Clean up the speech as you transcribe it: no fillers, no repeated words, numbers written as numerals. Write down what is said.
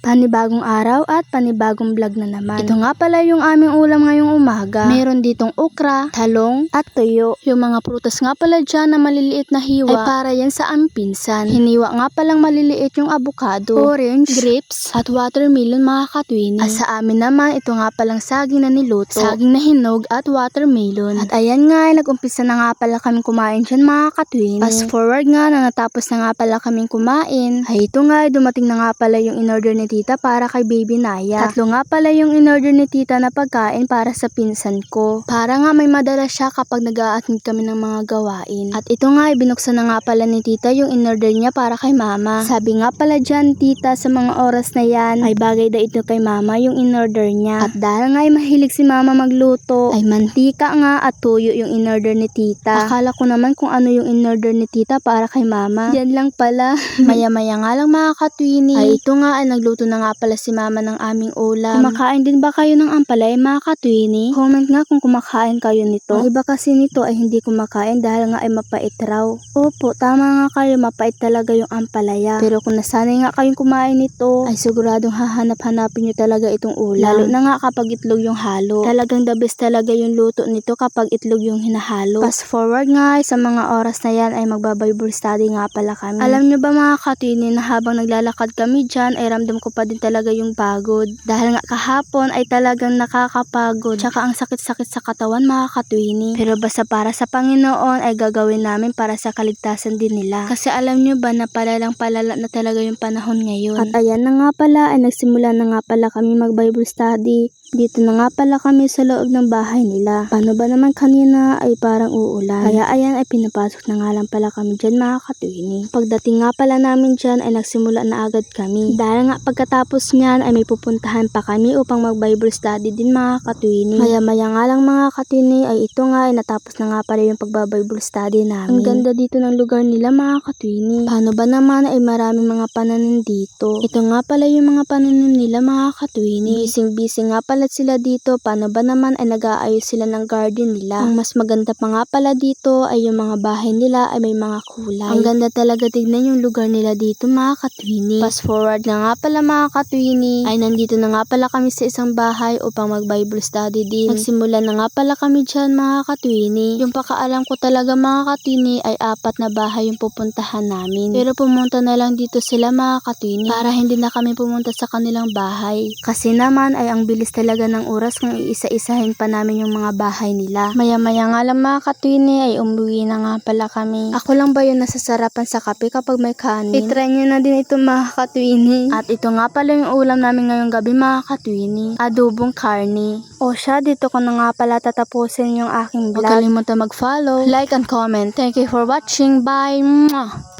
Panibagong araw at panibagong vlog na naman. Ito nga pala yung aming ulam ngayong umaga. Meron ditong okra, talong at tuyo. Yung mga prutas nga pala dyan na maliliit na hiwa ay para yan sa aming pinsan. Hiniwa nga palang maliliit yung avocado, orange, grapes at watermelon mga katwini. At sa amin naman ito nga palang saging na niluto, saging na hinog at watermelon. At ayan nga ay nag-umpisa na nga pala kaming kumain dyan mga katwini. Fast forward nga na natapos na nga pala kaming kumain, ay ito nga ay dumating na nga pala yung in-order ni tita para kay baby Naya. Tatlo nga pala yung in-order ni tita na pagkain para sa pinsan ko. Para nga may madala siya kapag nag-a-attend kami ng mga gawain. At ito nga ay binuksan na nga pala ni tita yung in-order niya para kay mama. Sabi nga pala dyan tita sa mga oras na yan ay bagay daw ito kay mama yung in-order niya. At dahil nga ay mahilig si mama magluto, ay mantika nga at tuyo yung in-order ni tita. Akala ko naman kung ano yung in-order ni tita para kay mama. Yan lang pala. Maya-maya nga lang mga katwini, ay ito nga ay nagluto na nga pala si mama ng aming ulam. Kumakain din ba kayo ng ampalaya mga katwini? Comment nga kung kumakain kayo nito. Ang iba kasi nito ay hindi kumakain dahil nga ay mapait raw. Opo, tama nga kayo, mapait talaga yung ampalaya. Pero kung nasanay nga kayong kumain nito, ay siguradong hahanap-hanapin nyo talaga itong ulam. Lalo na nga kapag itlog yung halo. Talagang the best talaga yung luto nito kapag itlog yung hinahalo. Fast forward nga ay sa mga oras na yan ay magba-Bible study nga pala kami. Alam nyo ba mga katwini na habang naglalakad kami dyan ay ramdam ko pa din talaga yung pagod. Dahil nga kahapon ay talagang nakakapagod. Tsaka ang sakit-sakit sa katawan mga katwini. Pero basta para sa Panginoon ay gagawin namin para sa kaligtasan din nila. Kasi alam nyo ba na palalang palala na talaga yung panahon ngayon. At ayan na nga pala ay nagsimula na nga pala kami mag-Bible study. Dito na nga pala kami sa loob ng bahay nila. Paano ba naman kanina ay parang uulan. Kaya ayan ay pinapasok na nga lang pala kami dyan mga katwini. Pagdating nga pala namin dyan ay nagsimula na agad kami. Dahil nga pagkatapos nyan ay may pupuntahan pa kami upang mag-Bible study din mga katwini. Maya-maya nga lang mga katwini ay ito nga ay natapos na nga pala yung pagba-Bible study namin. Ang ganda dito ng lugar nila mga katwini. Paano ba naman ay maraming mga pananim dito. Ito nga pala yung mga pananim nila mga katwini. Bising-bising nga pala sila dito. Paano ba naman ay nag-aayos sila ng garden nila. Ang mas maganda pa nga pala dito ay yung mga bahay nila ay may mga kulay. Ang ganda talaga tignan yung lugar nila dito mga katwini. Fast forward na nga pala mga katwini ay nandito na nga pala kami sa isang bahay upang mag-Bible study din. Nagsimula na nga pala kami dyan mga katwini. Yung pakaalam ko talaga mga katwini ay 4 na bahay yung pupuntahan namin. Pero pumunta na lang dito sila mga katwini para hindi na kami pumunta sa kanilang bahay. Kasi naman ay ang bilis talaga ng oras kung iisa-isahin pa namin yung mga bahay nila. Maya-maya nga lang mga katwini ay umuwi na nga pala kami. Ako lang ba yung nasasarapan sa kape kapag may kanin? I-try nyo na din ito mga katwini. At ito nga pala yung ulam namin ngayong gabi mga katwini. Adobong karne. O siya, dito ko na nga pala tatapusin yung aking vlog. Huwag kalimutan mag-follow, like and comment. Thank you for watching. Bye! Mwah!